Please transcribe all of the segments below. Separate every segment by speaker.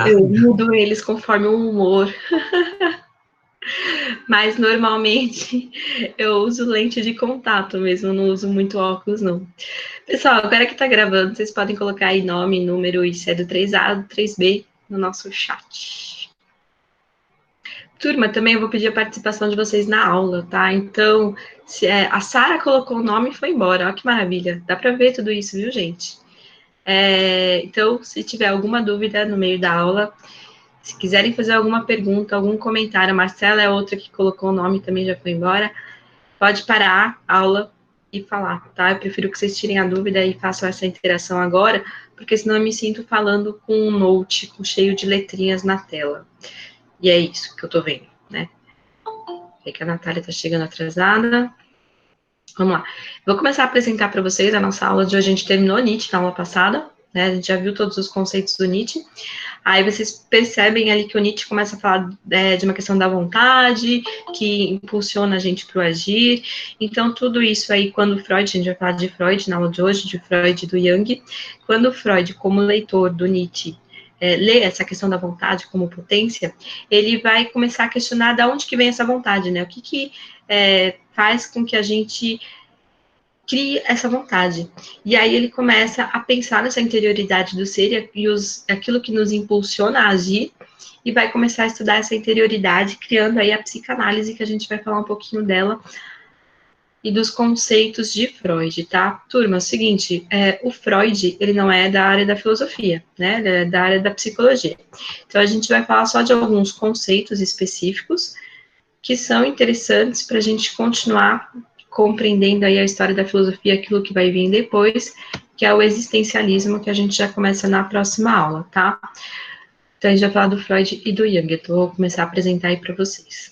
Speaker 1: Eu mudo eles conforme o humor. Mas normalmente eu uso lente de contato mesmo, não uso muito óculos, não. Pessoal, agora que tá gravando, vocês podem colocar aí nome, número e se é do 3A, do 3B no nosso chat. Turma, também eu vou pedir a participação de vocês na aula, tá? Então, a Sara colocou o nome e foi embora, olha que maravilha. Dá para ver tudo isso, viu, gente? Então, se tiver alguma dúvida no meio da aula, se quiserem fazer alguma pergunta, algum comentário, a Marcela é outra que colocou o nome, também já foi embora, pode parar a aula e falar, tá? Eu prefiro que vocês tirem a dúvida e façam essa interação agora, porque senão eu me sinto falando com um note cheio de letrinhas na tela. E é isso que eu tô vendo, né? É que a Natália tá chegando atrasada. Vamos lá. Vou começar a apresentar para vocês a nossa aula de hoje. A gente terminou Nietzsche na aula passada, né? A gente já viu todos os conceitos do Nietzsche. Aí vocês percebem ali que o Nietzsche começa a falar de uma questão da vontade, que impulsiona a gente para o agir. Então, tudo isso aí, quando Freud, a gente vai falar de Freud na aula de hoje, de Freud e do Jung, quando Freud, como leitor do Nietzsche, lê essa questão da vontade como potência, ele vai começar a questionar de onde que vem essa vontade, né? O que faz com que a gente crie essa vontade. E aí ele começa a pensar nessa interioridade do ser e aquilo que nos impulsiona a agir, e vai começar a estudar essa interioridade, criando aí a psicanálise, que a gente vai falar um pouquinho dela, e dos conceitos de Freud, tá? Turma, é o seguinte, o Freud, ele não é da área da filosofia, né? Ele é da área da psicologia. Então, a gente vai falar só de alguns conceitos específicos que são interessantes para a gente continuar compreendendo aí a história da filosofia, aquilo que vai vir depois, que é o existencialismo, que a gente já começa na próxima aula, tá? Então, a gente vai falar do Freud e do Jung. Então, vou começar a apresentar aí para vocês.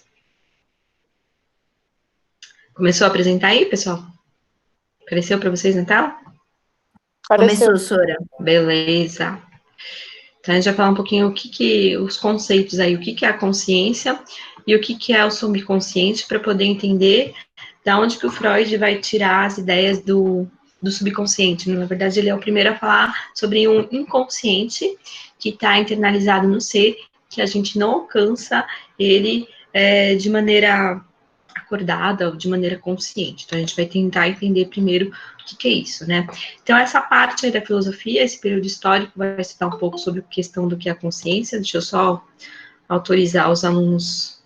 Speaker 1: Começou a apresentar aí, pessoal? Apareceu para vocês na tela?
Speaker 2: Começou, Sora.
Speaker 1: Beleza. Então, a gente vai falar um pouquinho os conceitos aí, o que é a consciência e o que é o subconsciente, para poder entender da onde que o Freud vai tirar as ideias do subconsciente. Na verdade, ele é o primeiro a falar sobre um inconsciente que está internalizado no ser, que a gente não alcança ele de maneira acordada ou de maneira consciente. Então, a gente vai tentar entender primeiro o que é isso, né? Então, essa parte aí da filosofia, esse período histórico, vai estudar um pouco sobre a questão do que é a consciência. Deixa eu só autorizar os alunos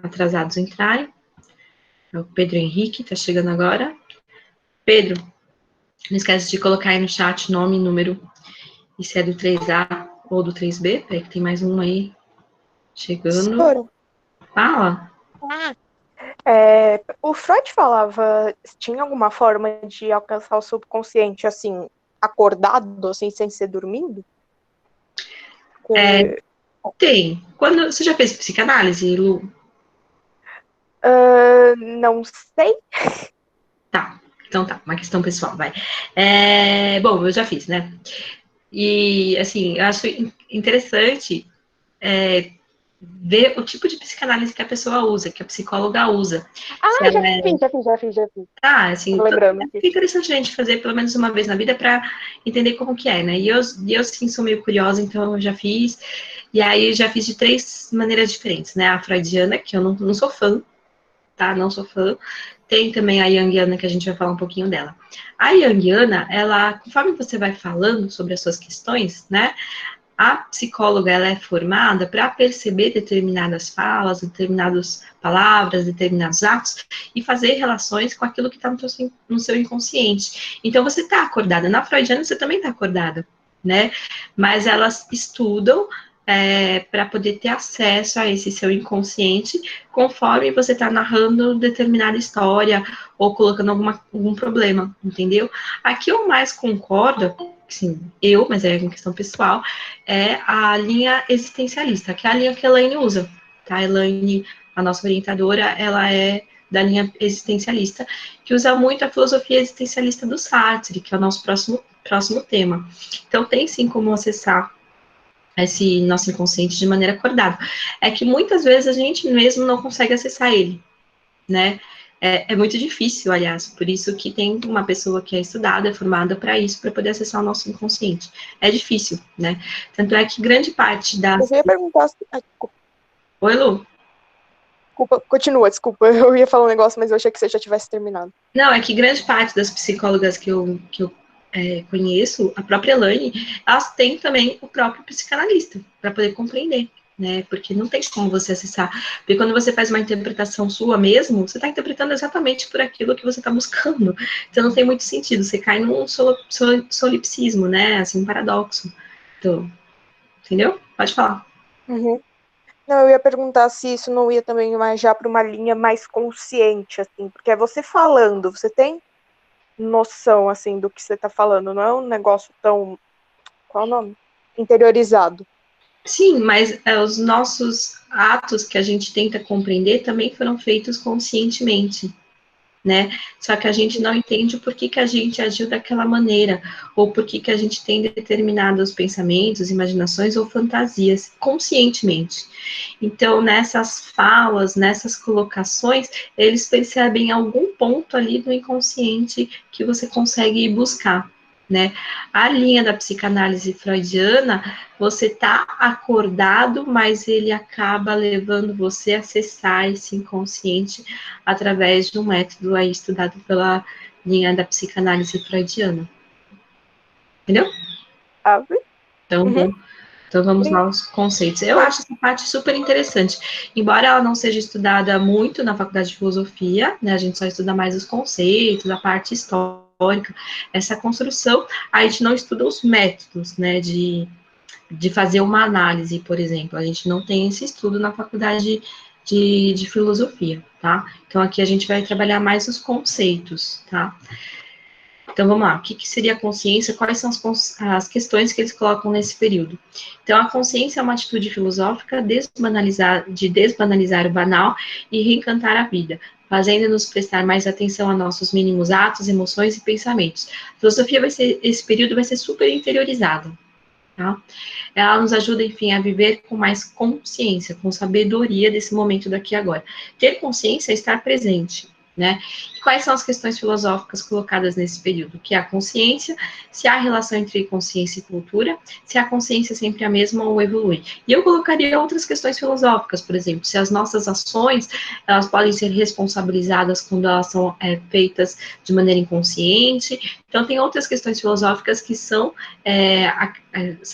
Speaker 1: atrasados a entrarem. O Pedro Henrique está chegando agora. Pedro, não esquece de colocar aí no chat nome, número, e se é do 3A ou do 3B. Peraí que tem mais um aí chegando.
Speaker 2: Sora.
Speaker 1: Fala.
Speaker 2: O Freud falava, tinha alguma forma de alcançar o subconsciente, assim, acordado, assim, sem ser dormindo?
Speaker 1: Tem. Você já fez psicanálise, Lu?
Speaker 2: Não sei.
Speaker 1: Tá. Então tá, uma questão pessoal, vai. Bom, eu já fiz, né? E, assim, eu acho interessante ver o tipo de psicanálise que a pessoa usa, que a psicóloga usa.
Speaker 2: Já fiz.
Speaker 1: Assim,
Speaker 2: Tô lembrando aqui.
Speaker 1: é interessante a gente fazer pelo menos uma vez na vida para entender como que é, né? E eu, sim, sou meio curiosa, então eu já fiz. E aí, já fiz de 3 maneiras diferentes, né? A freudiana, que eu não sou fã, tá? Não sou fã. Tem também a junguiana, que a gente vai falar um pouquinho dela. A junguiana, ela, conforme você vai falando sobre as suas questões, né? A psicóloga, ela é formada para perceber determinadas falas, determinadas palavras, determinados atos e fazer relações com aquilo que está no seu inconsciente. Então, você está acordada. Na freudiana, você também está acordada, né? Mas elas estudam para poder ter acesso a esse seu inconsciente, conforme você está narrando determinada história ou colocando algum problema, entendeu? Aqui eu mais concordo, sim, mas é uma questão pessoal, é a linha existencialista, que é a linha que a Elaine usa, tá? A Elaine, a nossa orientadora, ela é da linha existencialista, que usa muito a filosofia existencialista do Sartre, que é o nosso próximo tema. Então, tem sim como acessar esse nosso inconsciente de maneira acordada. É que muitas vezes a gente mesmo não consegue acessar ele, né? É muito difícil, aliás, por isso que tem uma pessoa que é estudada, é formada para isso, para poder acessar o nosso inconsciente. É difícil, né? Tanto é que grande parte
Speaker 2: Eu
Speaker 1: das...
Speaker 2: ia perguntar. Desculpa,
Speaker 1: Oi, Lu?
Speaker 2: continua, desculpa. Eu ia falar um negócio, mas eu achei que você já tivesse terminado.
Speaker 1: Não, é que grande parte das psicólogas que eu conheço, a própria Elaine, elas têm também o próprio psicanalista, para poder compreender, né? Porque não tem como você acessar. Porque quando você faz uma interpretação sua mesmo, você está interpretando exatamente por aquilo que você está buscando. Então não tem muito sentido, você cai num solipsismo, né? Assim, um paradoxo. Então, entendeu? Pode falar.
Speaker 2: Uhum. Não, eu ia perguntar se isso não ia também mais já para uma linha mais consciente, assim, porque é você falando, você tem noção, assim, do que você está falando, não é um negócio tão, qual é o nome? Interiorizado.
Speaker 1: Sim, mas os nossos atos que a gente tenta compreender também foram feitos conscientemente, né? Só que a gente não entende por que a gente agiu daquela maneira, ou por que a gente tem determinados pensamentos, imaginações ou fantasias conscientemente. Então, nessas falas, nessas colocações, eles percebem algum ponto ali do inconsciente que você consegue buscar. Né? A linha da psicanálise freudiana, você está acordado, mas ele acaba levando você a acessar esse inconsciente através de um método aí estudado pela linha da psicanálise freudiana. Entendeu?
Speaker 2: Sabe?
Speaker 1: Então,
Speaker 2: Uhum.
Speaker 1: então vamos lá aos conceitos. Eu acho essa parte super interessante. Embora ela não seja estudada muito na faculdade de filosofia, né? A gente só estuda mais os conceitos, a parte histórica, essa construção, a gente não estuda os métodos, né? De fazer uma análise, por exemplo. A gente não tem esse estudo na faculdade de filosofia, tá? Então aqui a gente vai trabalhar mais os conceitos, tá? Então vamos lá, o que seria a consciência? Quais são as questões que eles colocam nesse período? Então, a consciência é uma atitude filosófica de desbanalizar o banal e reencantar a vida, fazendo-nos prestar mais atenção a nossos mínimos atos, emoções e pensamentos. A filosofia esse período vai ser super interiorizado, tá? Ela nos ajuda, enfim, a viver com mais consciência, com sabedoria desse momento daqui e agora. Ter consciência é estar presente, né? Quais são as questões filosóficas colocadas nesse período? O que é a consciência? Se há relação entre consciência e cultura? Se a consciência é sempre a mesma ou evolui? E eu colocaria outras questões filosóficas, por exemplo, se as nossas ações, elas podem ser responsabilizadas quando elas são feitas de maneira inconsciente. Então, tem outras questões filosóficas que são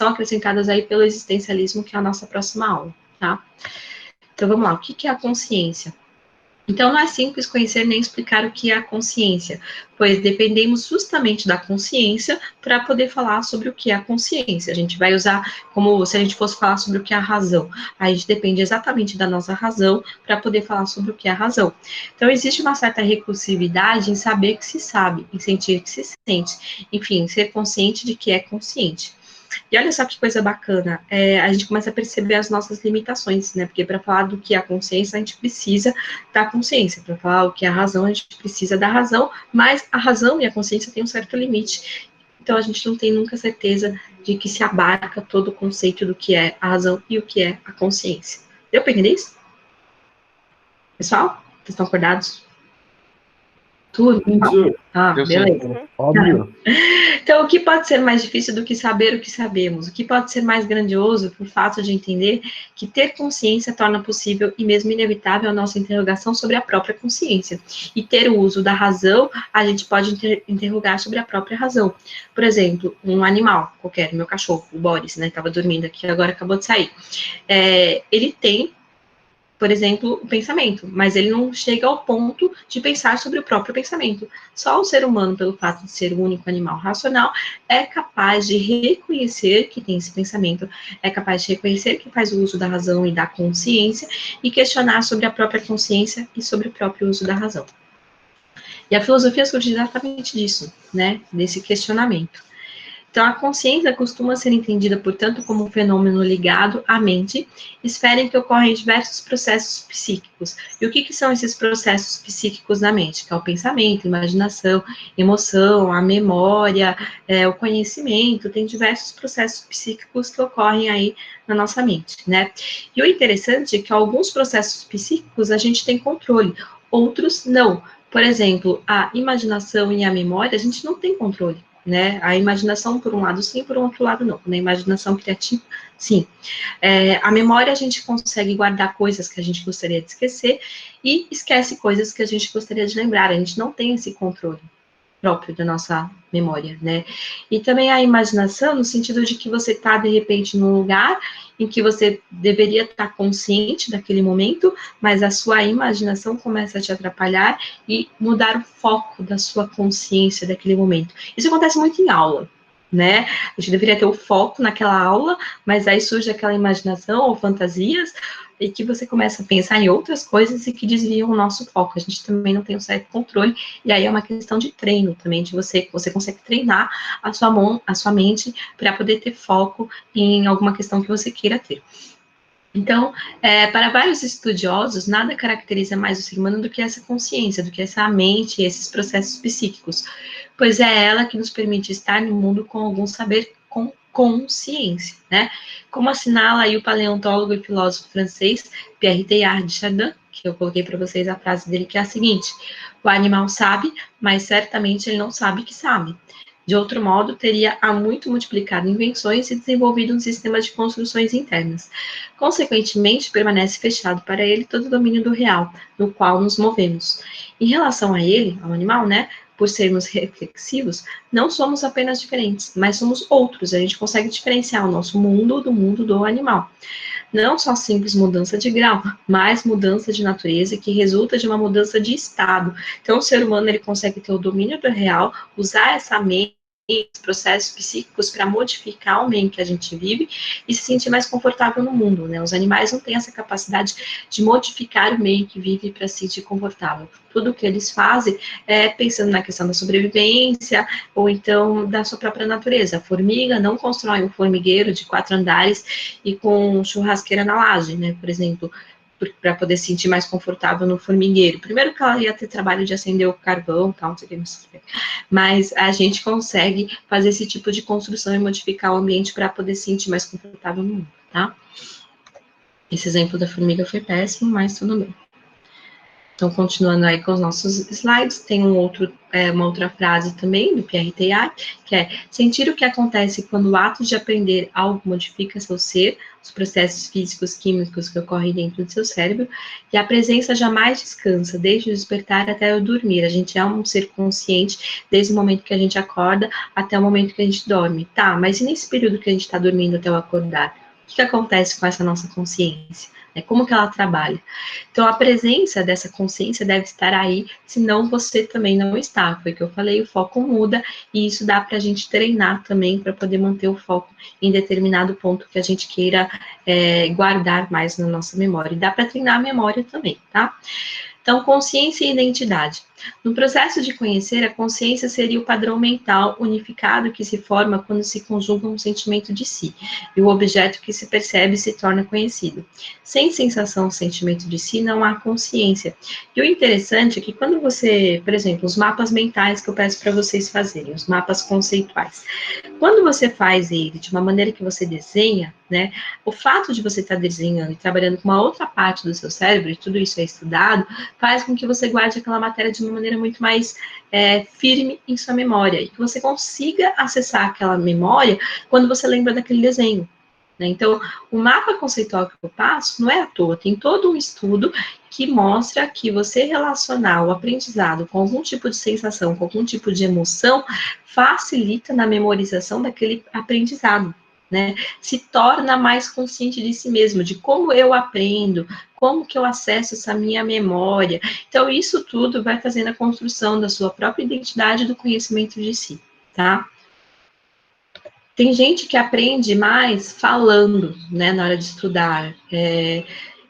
Speaker 1: acrescentadas aí pelo existencialismo, que é a nossa próxima aula, tá? Então, vamos lá. O que é a consciência? Então, não é simples conhecer nem explicar o que é a consciência, pois dependemos justamente da consciência para poder falar sobre o que é a consciência. A gente vai usar como se a gente fosse falar sobre o que é a razão. A gente depende exatamente da nossa razão para poder falar sobre o que é a razão. Então, existe uma certa recursividade em saber que se sabe, em sentir que se sente. Enfim, ser consciente de que é consciente. E olha só que coisa bacana, a gente começa a perceber as nossas limitações, né? Porque para falar do que é a consciência, a gente precisa da consciência. Para falar o que é a razão, a gente precisa da razão, mas a razão e a consciência têm um certo limite. Então a gente não tem nunca certeza de que se abarca todo o conceito do que é a razão e o que é a consciência. Deu para entender isso? Pessoal, vocês estão acordados? Tudo?
Speaker 3: Entendi.
Speaker 1: Ah,
Speaker 3: Eu sim.
Speaker 1: beleza.
Speaker 2: Uhum.
Speaker 3: Óbvio.
Speaker 1: Então, o que pode ser mais difícil do que saber o que sabemos? O que pode ser mais grandioso por fato de entender que ter consciência torna possível e mesmo inevitável a nossa interrogação sobre a própria consciência. E ter o uso da razão, a gente pode interrogar sobre a própria razão. Por exemplo, um animal qualquer, meu cachorro, o Boris, né, estava dormindo aqui, agora acabou de sair. Ele tem, por exemplo, o pensamento, mas ele não chega ao ponto de pensar sobre o próprio pensamento. Só o ser humano, pelo fato de ser o único animal racional, é capaz de reconhecer que tem esse pensamento, é capaz de reconhecer que faz o uso da razão e da consciência e questionar sobre a própria consciência e sobre o próprio uso da razão. E a filosofia surge exatamente disso, né? Desse questionamento. Então, a consciência costuma ser entendida, portanto, como um fenômeno ligado à mente, esfera em que ocorrem diversos processos psíquicos. E o que são esses processos psíquicos na mente? Que é o pensamento, imaginação, emoção, a memória, o conhecimento, tem diversos processos psíquicos que ocorrem aí na nossa mente, né? E o interessante é que alguns processos psíquicos a gente tem controle, outros não. Por exemplo, a imaginação e a memória, a gente não tem controle, né? A imaginação, por um lado, sim, por um outro lado, não. Na imaginação criativa, sim. A memória, a gente consegue guardar coisas que a gente gostaria de esquecer e esquece coisas que a gente gostaria de lembrar. A gente não tem esse controle próprio da nossa memória, né? E também a imaginação, no sentido de que você está, de repente, num lugar em que você deveria estar consciente daquele momento, mas a sua imaginação começa a te atrapalhar e mudar o foco da sua consciência daquele momento. Isso acontece muito em aula, né? A gente deveria ter o foco naquela aula, mas aí surge aquela imaginação ou fantasias e que você começa a pensar em outras coisas e que desviam o nosso foco. A gente também não tem um certo controle, e aí é uma questão de treino também, de você consegue treinar a sua mão, a sua mente, para poder ter foco em alguma questão que você queira ter. Então, para vários estudiosos, nada caracteriza mais o ser humano do que essa consciência, do que essa mente, esses processos psíquicos, pois é ela que nos permite estar no mundo com algum saber, com consciência, né? Como assinala aí o paleontólogo e filósofo francês Pierre Teilhard de Chardin, que eu coloquei para vocês a frase dele, que é a seguinte: o animal sabe, mas certamente ele não sabe que sabe. De outro modo, teria há muito multiplicado invenções e desenvolvido um sistema de construções internas. Consequentemente, permanece fechado para ele todo o domínio do real, no qual nos movemos. Em relação a ele, ao animal, né, por sermos reflexivos, não somos apenas diferentes, mas somos outros. A gente consegue diferenciar o nosso mundo do mundo do animal. Não só simples mudança de grau, mas mudança de natureza que resulta de uma mudança de estado. Então, o ser humano ele consegue ter o domínio do real, usar essa mente, processos psíquicos para modificar o meio que a gente vive e se sentir mais confortável no mundo, né? Os animais não têm essa capacidade de modificar o meio que vive para se sentir confortável. Tudo o que eles fazem é pensando na questão da sobrevivência ou então da sua própria natureza. A formiga não constrói um formigueiro de 4 andares e com churrasqueira na laje, né? Por exemplo, para poder se sentir mais confortável no formigueiro. Primeiro que ela ia ter trabalho de acender o carvão, tal, não sei o que, mas a gente consegue fazer esse tipo de construção e modificar o ambiente para poder se sentir mais confortável no mundo, tá? Esse exemplo da formiga foi péssimo, mas tudo bem. Então, continuando aí com os nossos slides, tem uma outra frase também do Pierre Teilhard, que é: sentir o que acontece quando o ato de aprender algo modifica seu ser, os processos físicos, químicos que ocorrem dentro do seu cérebro, e a presença jamais descansa, desde o despertar até o dormir. A gente é um ser consciente desde o momento que a gente acorda até o momento que a gente dorme. Tá, mas e nesse período que a gente está dormindo até o acordar? O que acontece com essa nossa consciência? Como que ela trabalha? Então, a presença dessa consciência deve estar aí, senão você também não está. Foi o que eu falei, o foco muda, e isso dá para a gente treinar também, para poder manter o foco em determinado ponto que a gente queira guardar mais na nossa memória. E dá para treinar a memória também, tá? Então, consciência e identidade. No processo de conhecer, a consciência seria o padrão mental unificado que se forma quando se conjuga um sentimento de si, e o objeto que se percebe se torna conhecido. Sem sensação, sentimento de si, não há consciência. E o interessante é que quando você, por exemplo, os mapas mentais que eu peço para vocês fazerem, os mapas conceituais, quando você faz ele de uma maneira que você desenha, né, o fato de você estar desenhando e trabalhando com uma outra parte do seu cérebro, e tudo isso é estudado, faz com que você guarde aquela matéria de uma maneira muito mais firme em sua memória, e que você consiga acessar aquela memória quando você lembra daquele desenho. Né? Então, o mapa conceitual que eu passo não é à toa, tem todo um estudo que mostra que você relacionar o aprendizado com algum tipo de sensação, com algum tipo de emoção, facilita na memorização daquele aprendizado. Né, se torna mais consciente de si mesmo, de como eu aprendo, como que eu acesso essa minha memória. Então, isso tudo vai fazendo a construção da sua própria identidade do conhecimento de si, tá? Tem gente que aprende mais falando, né, na hora de estudar.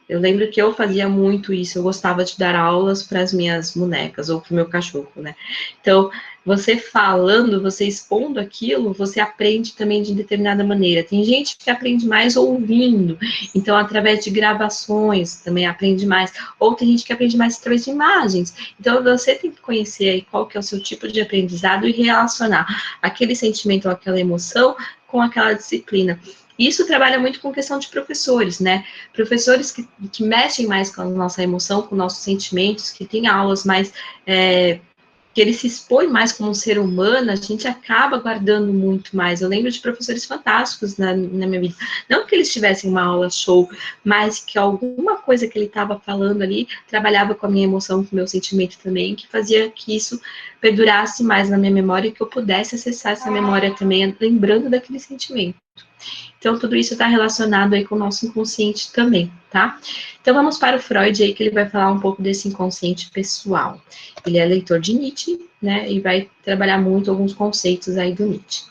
Speaker 1: Eu lembro que eu fazia muito isso, eu gostava de dar aulas para as minhas bonecas, ou para o meu cachorro, né? Então, você falando, você expondo aquilo, você aprende também de determinada maneira. Tem gente que aprende mais ouvindo, então, através de gravações, também aprende mais. Ou tem gente que aprende mais através de imagens. Então, você tem que conhecer aí qual que é o seu tipo de aprendizado e relacionar aquele sentimento ou aquela emoção com aquela disciplina. E isso trabalha muito com questão de professores, né? Professores que mexem mais com a nossa emoção, com nossos sentimentos, que têm aulas mais que ele se expõe mais como um ser humano, a gente acaba guardando muito mais. Eu lembro de professores fantásticos na minha vida. Não que eles tivessem uma aula show, mas que alguma coisa que ele estava falando ali trabalhava com a minha emoção, com o meu sentimento também, que fazia que isso perdurasse mais na minha memória e que eu pudesse acessar essa memória também, lembrando daquele sentimento. Então, tudo isso está relacionado aí com o nosso inconsciente também, tá? Então, vamos para o Freud aí, que ele vai falar um pouco desse inconsciente pessoal. Ele é leitor de Nietzsche, né, e vai trabalhar muito alguns conceitos aí do Nietzsche.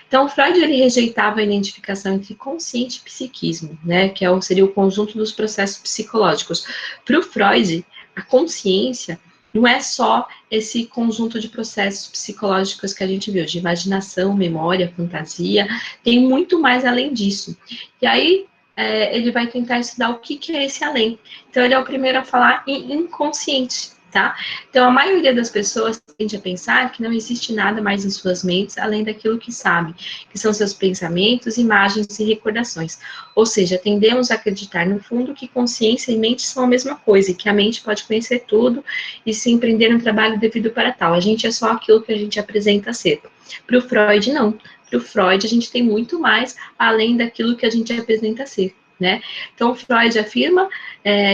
Speaker 1: Então, Freud, ele rejeitava a identificação entre consciente e psiquismo, né, que seria o conjunto dos processos psicológicos. Para o Freud, a consciência não é só esse conjunto de processos psicológicos que a gente viu, de imaginação, memória, fantasia, tem muito mais além disso. E aí, ele vai tentar estudar o que é esse além. Então, ele é o primeiro a falar em inconsciente, tá? Então, a maioria das pessoas tende a pensar que não existe nada mais em suas mentes além daquilo que sabe, que são seus pensamentos, imagens e recordações. Ou seja, tendemos a acreditar, no fundo, que consciência e mente são a mesma coisa, e que a mente pode conhecer tudo e se empreender um trabalho devido para tal. A gente é só aquilo que a gente apresenta ser. Para o Freud, não. Para o Freud, a gente tem muito mais além daquilo que a gente apresenta ser, né? Então, Freud afirma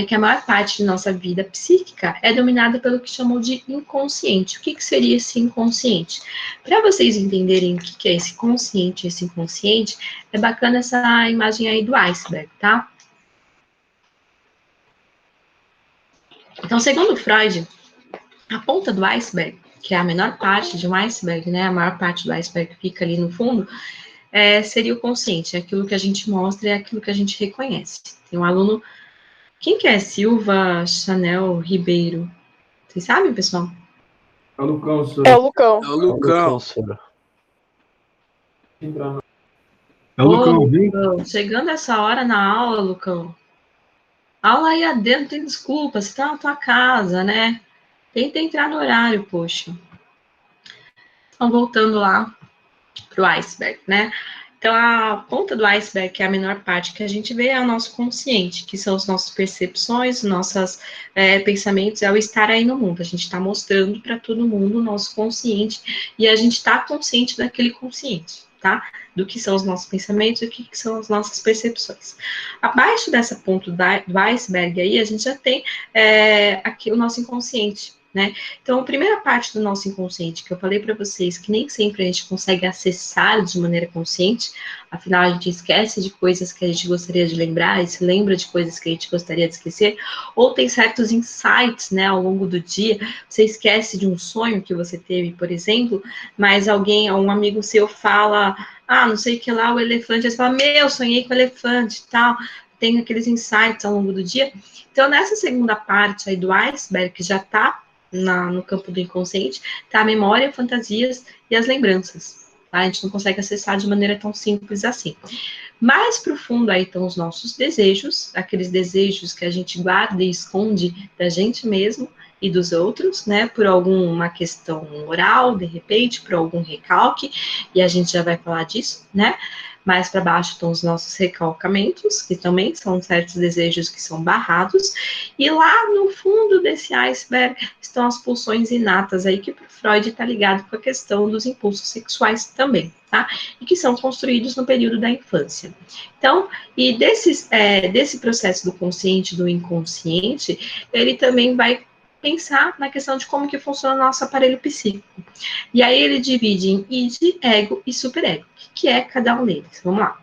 Speaker 1: que a maior parte de nossa vida psíquica é dominada pelo que chamou de inconsciente. O que seria esse inconsciente? Para vocês entenderem o que é esse consciente e esse inconsciente, é bacana essa imagem aí do iceberg, tá? Então, segundo Freud, a ponta do iceberg, que é a menor parte de um iceberg, né? A maior parte do iceberg fica ali no fundo, seria o consciente, é aquilo que a gente mostra, é aquilo que a gente reconhece. Tem um aluno, quem que é? Silva Chanel Ribeiro. Vocês sabem, pessoal?
Speaker 3: É o Lucão, senhor.
Speaker 2: É o Lucão.
Speaker 4: É o Lucão.
Speaker 3: É o Lucão, viu?
Speaker 1: Lucão, chegando essa hora na aula, Lucão. Aula aí adentro, tem desculpa, você tá na tua casa, né? Tenta entrar no horário, poxa. Então, voltando lá pro iceberg, né? Então, a ponta do iceberg, que é a menor parte que a gente vê, é o nosso consciente, que são as nossas percepções, nossos pensamentos, é o estar aí no mundo. A gente está mostrando para todo mundo o nosso consciente, e a gente está consciente daquele consciente, tá? Do que são os nossos pensamentos e o que são as nossas percepções. Abaixo dessa ponta do iceberg aí, a gente já tem aqui o nosso inconsciente, né? Então, a primeira parte do nosso inconsciente, que eu falei para vocês, que nem sempre a gente consegue acessar de maneira consciente, afinal, a gente esquece de coisas que a gente gostaria de lembrar, e se lembra de coisas que a gente gostaria de esquecer, ou tem certos insights, né, ao longo do dia, você esquece de um sonho que você teve, por exemplo, mas um amigo seu fala, não sei o que lá, o elefante, aí você fala, sonhei com o elefante e tal, tem aqueles insights ao longo do dia. Então, nessa segunda parte aí do iceberg, que já está no campo do inconsciente, tá a memória, fantasias e as lembranças. Tá? A gente não consegue acessar de maneira tão simples assim. Mais profundo aí estão os nossos desejos, aqueles desejos que a gente guarda e esconde da gente mesmo e dos outros, né, por alguma questão moral, de repente, por algum recalque, e a gente já vai falar disso, né? Mais para baixo estão os nossos recalcamentos, que também são certos desejos que são barrados, e lá no fundo desse iceberg estão as pulsões inatas aí, que para Freud está ligado com a questão dos impulsos sexuais também, tá? E que são construídos no período da infância. Então, e desse processo do consciente, do inconsciente, ele também vai pensar na questão de como que funciona o nosso aparelho psíquico. E aí ele divide em id, ego e superego. O que é cada um deles? Vamos lá.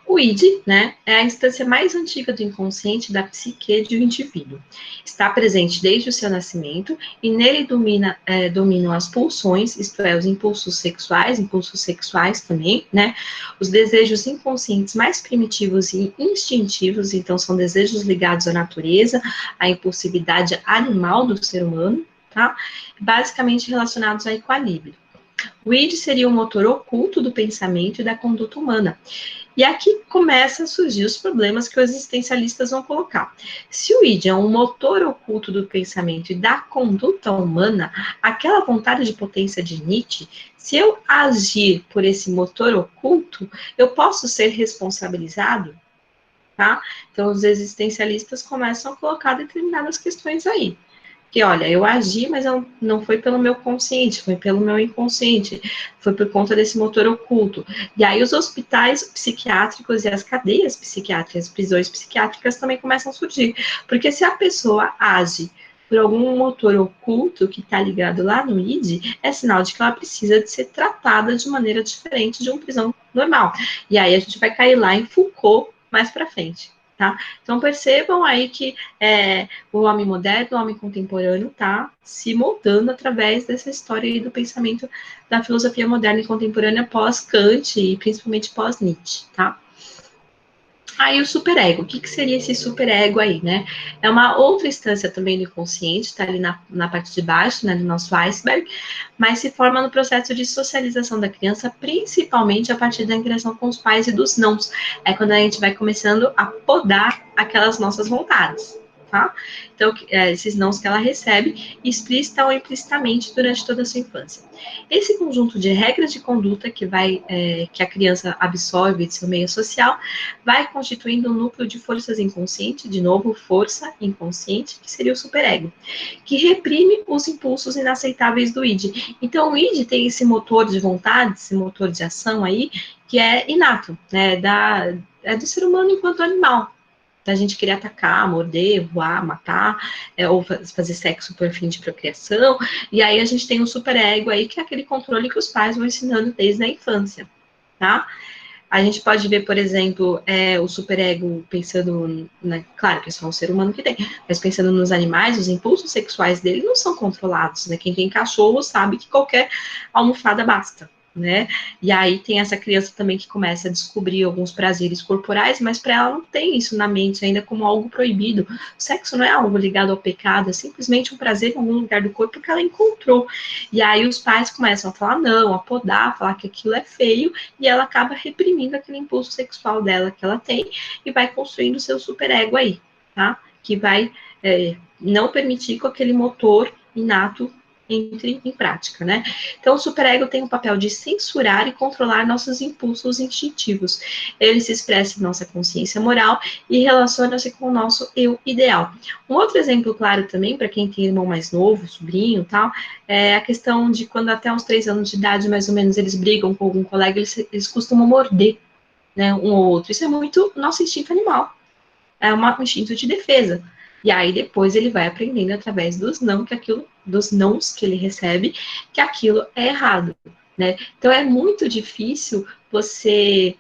Speaker 1: O id, né, é a instância mais antiga do inconsciente da psique de um indivíduo. Está presente desde o seu nascimento e nele dominam as pulsões, isto é, os impulsos sexuais também, né, os desejos inconscientes mais primitivos e instintivos, então são desejos ligados à natureza, à impulsividade animal do ser humano, tá? Basicamente relacionados ao equilíbrio. O id seria o motor oculto do pensamento e da conduta humana. E aqui começa a surgir os problemas que os existencialistas vão colocar. Se o id é um motor oculto do pensamento e da conduta humana, aquela vontade de potência de Nietzsche, se eu agir por esse motor oculto, eu posso ser responsabilizado? Tá? Então, os existencialistas começam a colocar determinadas questões aí. Que, olha, eu agi, mas não foi pelo meu consciente, foi pelo meu inconsciente, foi por conta desse motor oculto. E aí os hospitais psiquiátricos e as cadeias psiquiátricas, prisões psiquiátricas também começam a surgir. Porque se a pessoa age por algum motor oculto que está ligado lá no ID, é sinal de que ela precisa de ser tratada de maneira diferente de uma prisão normal. E aí a gente vai cair lá em Foucault mais para frente, tá? Então percebam aí que o homem moderno, o homem contemporâneo está se moldando através dessa história aí do pensamento da filosofia moderna e contemporânea pós-Kant e principalmente pós-Nietzsche, tá? Aí o superego, o que seria esse superego aí, né? É uma outra instância também do inconsciente, está ali na parte de baixo, né, do nosso iceberg, mas se forma no processo de socialização da criança, principalmente a partir da interação com os pais e dos nãos. É quando a gente vai começando a podar aquelas nossas vontades, tá? Então, esses nãos que ela recebe, explícita ou implicitamente durante toda a sua infância. Esse conjunto de regras de conduta que a criança absorve de seu meio social, vai constituindo um núcleo de forças inconscientes, de novo, força inconsciente, que seria o superego, que reprime os impulsos inaceitáveis do id. Então, o id tem esse motor de vontade, esse motor de ação aí, que é inato, né, é do ser humano enquanto animal, da gente querer atacar, morder, voar, matar, ou fazer sexo por fim de procriação, e aí a gente tem um superego aí, que é aquele controle que os pais vão ensinando desde a infância, tá? A gente pode ver, por exemplo, o superego pensando, né, claro que é só um ser humano que tem, mas pensando nos animais, os impulsos sexuais dele não são controlados, né? Quem tem cachorro sabe que qualquer almofada basta, né? E aí tem essa criança também que começa a descobrir alguns prazeres corporais, mas para ela não tem isso na mente ainda como algo proibido. O sexo não é algo ligado ao pecado, é simplesmente um prazer em algum lugar do corpo que ela encontrou. E aí os pais começam a falar não, a podar, a falar que aquilo é feio, e ela acaba reprimindo aquele impulso sexual dela que ela tem e vai construindo o seu superego aí, tá? Que vai não permitir que aquele motor inato entre em prática, né? Então, o superego tem o papel de censurar e controlar nossos impulsos instintivos. Ele se expressa em nossa consciência moral e relaciona-se com o nosso eu ideal. Um outro exemplo claro também, para quem tem irmão mais novo, sobrinho e tal, é a questão de quando até uns 3 anos de idade, mais ou menos, eles brigam com algum colega, eles costumam morder, né, um ou outro. Isso é muito nosso instinto animal. É um instinto de defesa. E aí depois ele vai aprendendo através dos nãos que ele recebe, que aquilo é errado, né? Então é muito difícil você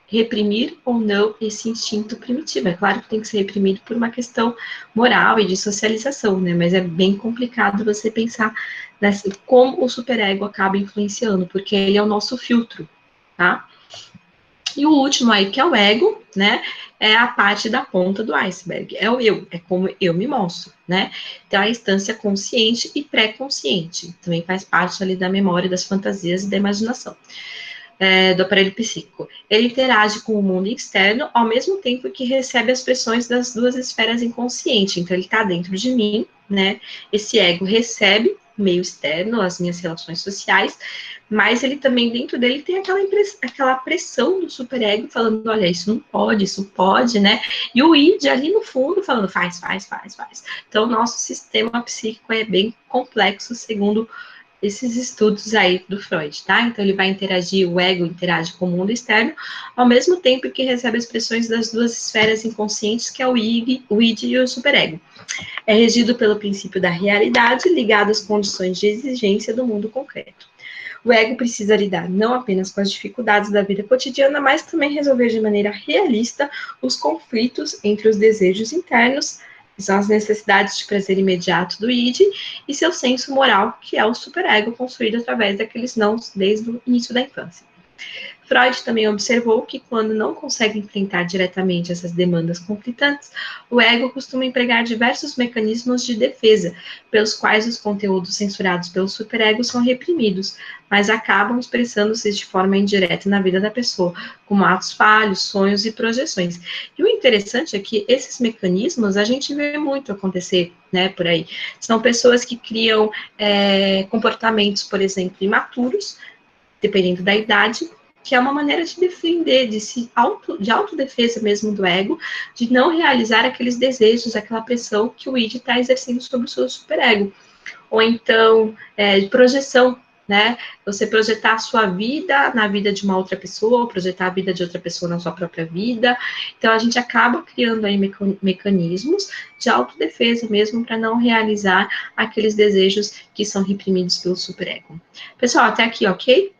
Speaker 1: reprimir ou não esse instinto primitivo. É claro que tem que ser reprimido por uma questão moral e de socialização, né? Mas é bem complicado você pensar como o superego acaba influenciando, porque ele é o nosso filtro, tá? E o último aí, que é o ego, né? É a parte da ponta do iceberg. É o eu, é como eu me mostro, né? Então, a instância consciente e pré-consciente. Também faz parte ali da memória, das fantasias e da imaginação. Do aparelho psíquico. Ele interage com o mundo externo ao mesmo tempo que recebe as pressões das duas esferas inconscientes. Então, ele está dentro de mim, né? Esse ego recebe o meio externo, as minhas relações sociais, mas ele também, dentro dele, tem aquela pressão do superego falando, olha, isso não pode, isso pode, né? E o id ali no fundo falando, faz, faz, faz, faz. Então, o nosso sistema psíquico é bem complexo, segundo esses estudos aí do Freud, tá? Então, ele vai interagir, o ego interage com o mundo externo, ao mesmo tempo que recebe as pressões das duas esferas inconscientes, que é o id e o superego. É regido pelo princípio da realidade, ligado às condições de exigência do mundo concreto. O ego precisa lidar não apenas com as dificuldades da vida cotidiana, mas também resolver de maneira realista os conflitos entre os desejos internos, que são as necessidades de prazer imediato do id, e seu senso moral, que é o superego construído através daqueles nãos desde o início da infância. Freud também observou que quando não consegue enfrentar diretamente essas demandas conflitantes, o ego costuma empregar diversos mecanismos de defesa, pelos quais os conteúdos censurados pelo superego são reprimidos, mas acabam expressando-se de forma indireta na vida da pessoa, como atos falhos, sonhos e projeções. E o interessante é que esses mecanismos a gente vê muito acontecer, né, por aí. São pessoas que criam comportamentos, por exemplo, imaturos, dependendo da idade, que é uma maneira de defender, de autodefesa mesmo do ego, de não realizar aqueles desejos, aquela pressão que o id está exercendo sobre o seu superego. Ou então, de projeção, né? Você projetar a sua vida na vida de uma outra pessoa, projetar a vida de outra pessoa na sua própria vida. Então, a gente acaba criando aí mecanismos de autodefesa mesmo para não realizar aqueles desejos que são reprimidos pelo superego. Pessoal, até aqui, ok?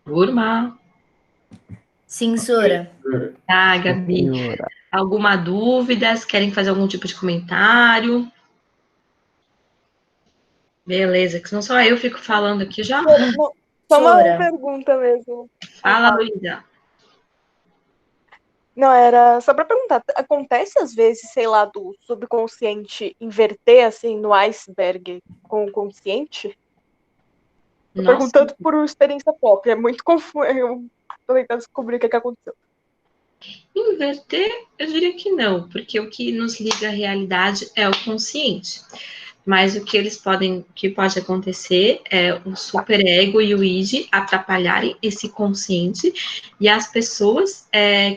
Speaker 1: Turma.
Speaker 4: Sim, Sora.
Speaker 1: Tá, Gabi. Alguma dúvida? Querem fazer algum tipo de comentário? Beleza, que senão só eu fico falando aqui já.
Speaker 2: Só uma
Speaker 4: Sora.
Speaker 2: pergunta mesmo.
Speaker 1: Fala, Luísa.
Speaker 2: Não, era só pra perguntar. Acontece às vezes, sei lá, do subconsciente inverter assim no iceberg com o consciente? Tô
Speaker 1: Nossa,
Speaker 2: perguntando por experiência própria. É muito confuso. Eu tô tentando descobrir o que aconteceu.
Speaker 1: inverter, eu diria que não, porque o que nos liga à realidade é o consciente. Mas o que que pode acontecer é o superego e o id atrapalharem esse consciente e as pessoas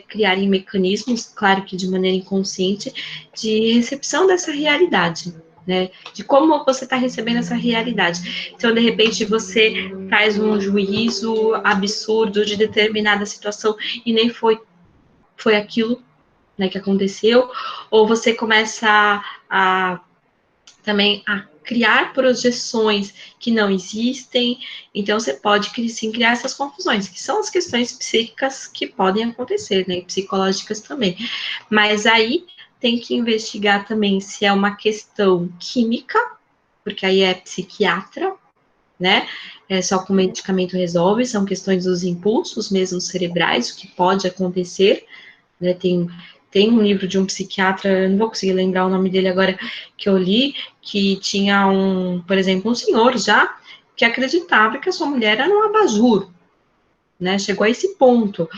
Speaker 1: criarem mecanismos, claro que de maneira inconsciente, de recepção dessa realidade, né? De como você está recebendo essa realidade. Então, de repente, você faz um juízo absurdo de determinada situação e nem foi aquilo, né, que aconteceu, ou você começa também a criar projeções que não existem, então você pode sim criar essas confusões, que são as questões psíquicas que podem acontecer, né, e psicológicas também. Mas aí tem que investigar também se é uma questão química, porque aí é psiquiatra, né, só com medicamento resolve, são questões dos impulsos mesmo cerebrais, o que pode acontecer, né, tem um livro de um psiquiatra, eu não vou conseguir lembrar o nome dele agora, que eu li, que tinha por exemplo, um senhor já, que acreditava que a sua mulher era um abajur, né, chegou a esse ponto,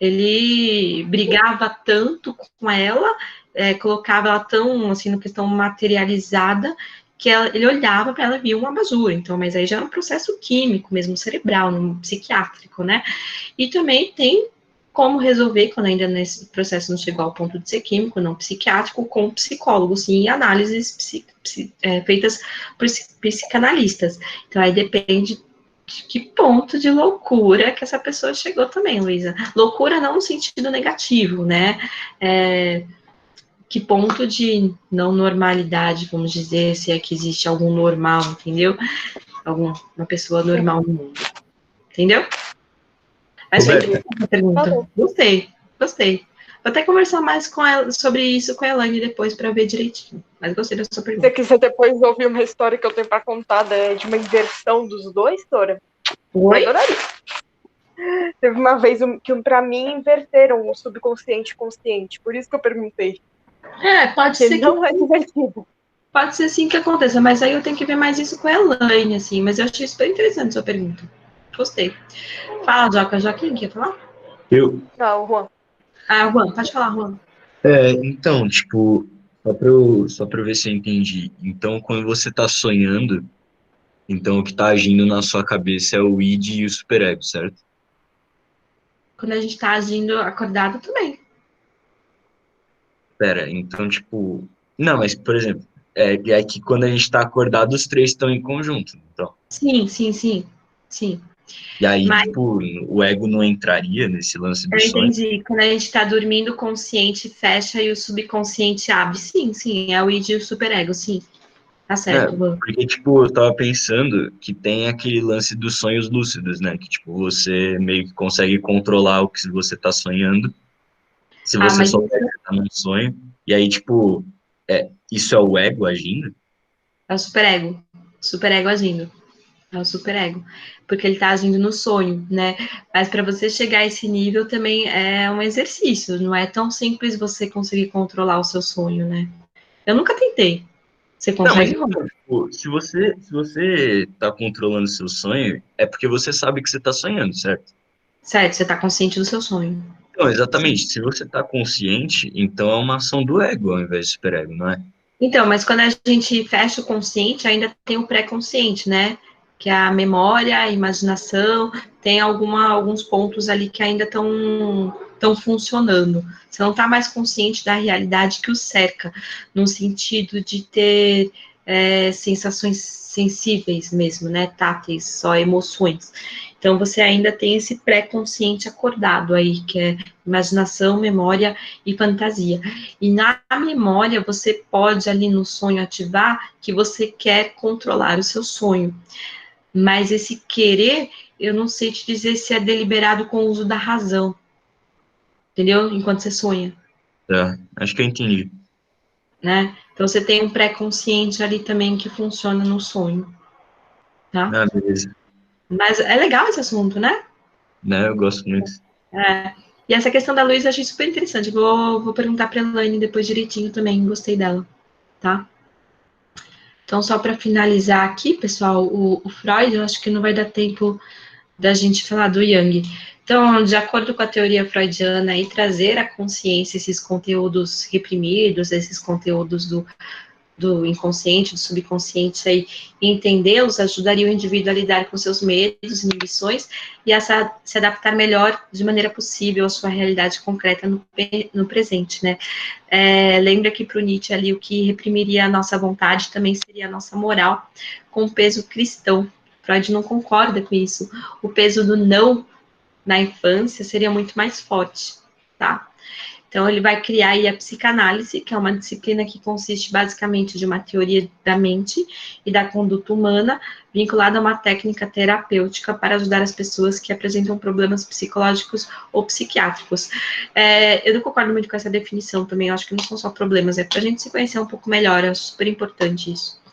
Speaker 1: ele brigava tanto com ela, colocava ela tão, assim, no questão materializada, que ele olhava para ela e via um abajur, então, mas aí já era um processo químico mesmo, cerebral, um psiquiátrico, né, e também tem como resolver, quando ainda nesse processo não chegou ao ponto de ser químico, não psiquiátrico, com psicólogo, sim, e análises feitas por psicanalistas. Então, aí depende de que ponto de loucura que essa pessoa chegou também, Luísa. Loucura não no sentido negativo, né? Que ponto de não normalidade, vamos dizer, se é que existe algum normal, entendeu? Uma pessoa normal no mundo. Entendeu? Mas foi interessante a pergunta. Gostei. Vou até conversar mais com ela sobre isso com a Elaine depois para ver direitinho. Mas gostei da sua
Speaker 2: Se
Speaker 1: pergunta.
Speaker 2: você quiser depois ouvir uma história que eu tenho pra contar de uma inversão dos dois, Sora, eu
Speaker 1: Oi?
Speaker 2: adoraria. Teve uma vez que pra mim inverteram o subconsciente e consciente, por isso que eu perguntei.
Speaker 1: Pode
Speaker 2: Porque
Speaker 1: ser que
Speaker 2: não é divertido.
Speaker 1: pode ser sim que aconteça, mas aí eu tenho que ver mais isso com a Elaine, assim. Mas eu achei super interessante a sua pergunta. Gostei. Fala, Joca. Joaquim, quer falar?
Speaker 2: Não, Juan.
Speaker 1: Ah, Juan, pode falar, Juan.
Speaker 5: Então, tipo, só pra eu ver se eu entendi. Então, quando você tá sonhando, então o que tá agindo na sua cabeça é o id e o superego, certo?
Speaker 1: Quando a gente tá agindo acordado também.
Speaker 5: Pera, então, tipo... Não, mas, por exemplo, é que quando a gente tá acordado, os três estão em conjunto, então.
Speaker 1: Sim.
Speaker 5: E aí,
Speaker 1: Mas
Speaker 5: tipo, o ego não entraria nesse lance do
Speaker 1: eu
Speaker 5: sonho?
Speaker 1: entendi. Quando a gente tá dormindo, o consciente fecha e o subconsciente abre. Sim. É o id e o superego, sim. Tá certo, Juan.
Speaker 5: Porque, tipo, eu tava pensando que tem aquele lance dos sonhos lúcidos, né? Que, tipo, você meio que consegue controlar o que você tá sonhando, se
Speaker 1: Ah,
Speaker 5: você
Speaker 1: mas
Speaker 5: souber que você tá num sonho. E aí, tipo, isso é o ego agindo?
Speaker 1: é o superego. Superego agindo. É o superego, porque ele está agindo no sonho, né? Mas para você chegar a esse nível também é um exercício, não é tão simples você conseguir controlar o seu sonho, né? Eu nunca tentei. Você
Speaker 5: Não, mas
Speaker 1: consegue, Rô?
Speaker 5: então, tipo, se você tá controlando seu sonho, é porque você sabe que você tá sonhando, certo?
Speaker 1: Certo, você está consciente do seu sonho.
Speaker 5: Então, exatamente. Se você tá consciente, então é uma ação do ego ao invés do superego, não é?
Speaker 1: Então, mas quando a gente fecha o consciente, ainda tem o pré-consciente, né? Que é a memória, a imaginação, tem alguns pontos ali que ainda estão funcionando. Você não está mais consciente da realidade que o cerca, no sentido de ter sensações sensíveis mesmo, né? Táteis, só emoções. Então, você ainda tem esse pré-consciente acordado aí, que é imaginação, memória e fantasia. E na memória, você pode ali no sonho ativar que você quer controlar o seu sonho. Mas esse querer, eu não sei te dizer se é deliberado com o uso da razão, entendeu? Enquanto você sonha,
Speaker 5: Tá, acho que eu entendi.
Speaker 1: né? Então você tem um pré-consciente ali também que funciona no sonho, tá?
Speaker 5: Ah, beleza.
Speaker 1: Mas é legal esse assunto, né?
Speaker 5: Né, eu gosto muito.
Speaker 1: É. E essa questão da luz eu achei super interessante. Vou perguntar para a Elaine depois direitinho também, gostei dela, tá? Então, só para finalizar aqui, pessoal, o Freud, eu acho que não vai dar tempo da gente falar do Jung. Então, de acordo com a teoria freudiana, e trazer à consciência esses conteúdos reprimidos, esses conteúdos do inconsciente, do subconsciente aí, e entendê-los ajudaria o indivíduo a lidar com seus medos, inibições e a se adaptar melhor de maneira possível à sua realidade concreta no presente, né? Lembra que para o Nietzsche ali o que reprimiria a nossa vontade também seria a nossa moral, com peso cristão. Freud não concorda com isso. O peso do não na infância seria muito mais forte, tá? Então, ele vai criar aí a psicanálise, que é uma disciplina que consiste basicamente de uma teoria da mente e da conduta humana, vinculada a uma técnica terapêutica para ajudar as pessoas que apresentam problemas psicológicos ou psiquiátricos. Eu não concordo muito com essa definição também, eu acho que não são só problemas, é para a gente se conhecer um pouco melhor, eu acho super importante isso.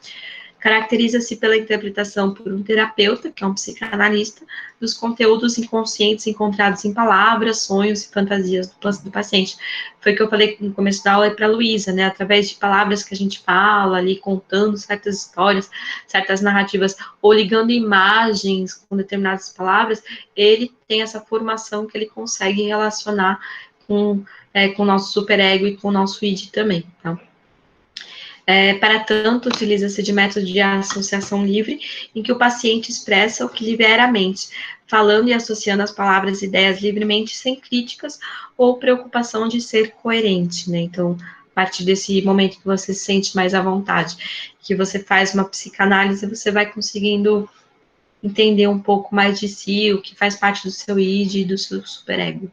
Speaker 1: Caracteriza-se pela interpretação por um terapeuta, que é um psicanalista, dos conteúdos inconscientes encontrados em palavras, sonhos e fantasias do paciente. Foi o que eu falei no começo da aula para a Luísa, né? Através de palavras que a gente fala ali, contando certas histórias, certas narrativas, ou ligando imagens com determinadas palavras, ele tem essa formação que ele consegue relacionar com o nosso superego e com o nosso id também, tá? Para tanto, utiliza-se de método de associação livre, em que o paciente expressa o que lhe vier à mente, falando e associando as palavras e ideias livremente, sem críticas ou preocupação de ser coerente, né? Então, a partir desse momento que você se sente mais à vontade, que você faz uma psicanálise, você vai conseguindo entender um pouco mais de si, o que faz parte do seu id e do seu superego.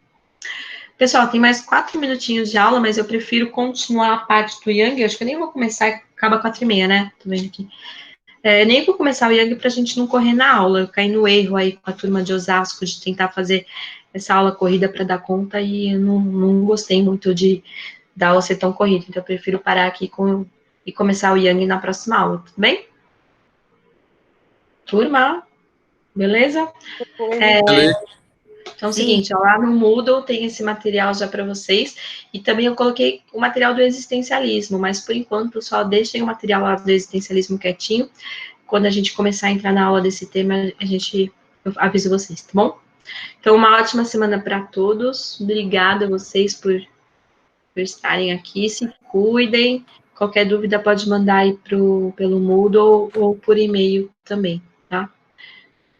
Speaker 1: Pessoal, tem mais 4 minutinhos de aula, mas eu prefiro continuar a parte do Yang. Eu acho que eu nem vou começar, acaba 4h30, né? Tô vendo aqui. Nem vou começar o Yang para a gente não correr na aula. Eu caí no erro aí com a turma de Osasco de tentar fazer essa aula corrida para dar conta e eu não gostei muito da aula ser tão corrida. Então, eu prefiro parar aqui e começar o Yang na próxima aula, tudo bem? Turma, beleza? Então, é o
Speaker 4: Sim.
Speaker 1: seguinte, ó, lá no Moodle tem esse material já para vocês, e também eu coloquei o material do existencialismo, mas por enquanto só deixem o material lá do existencialismo quietinho. Quando a gente começar a entrar na aula desse tema, eu aviso vocês, tá bom? Então, uma ótima semana para todos. Obrigada a vocês por estarem aqui. Se cuidem. Qualquer dúvida pode mandar aí pelo Moodle ou por e-mail também,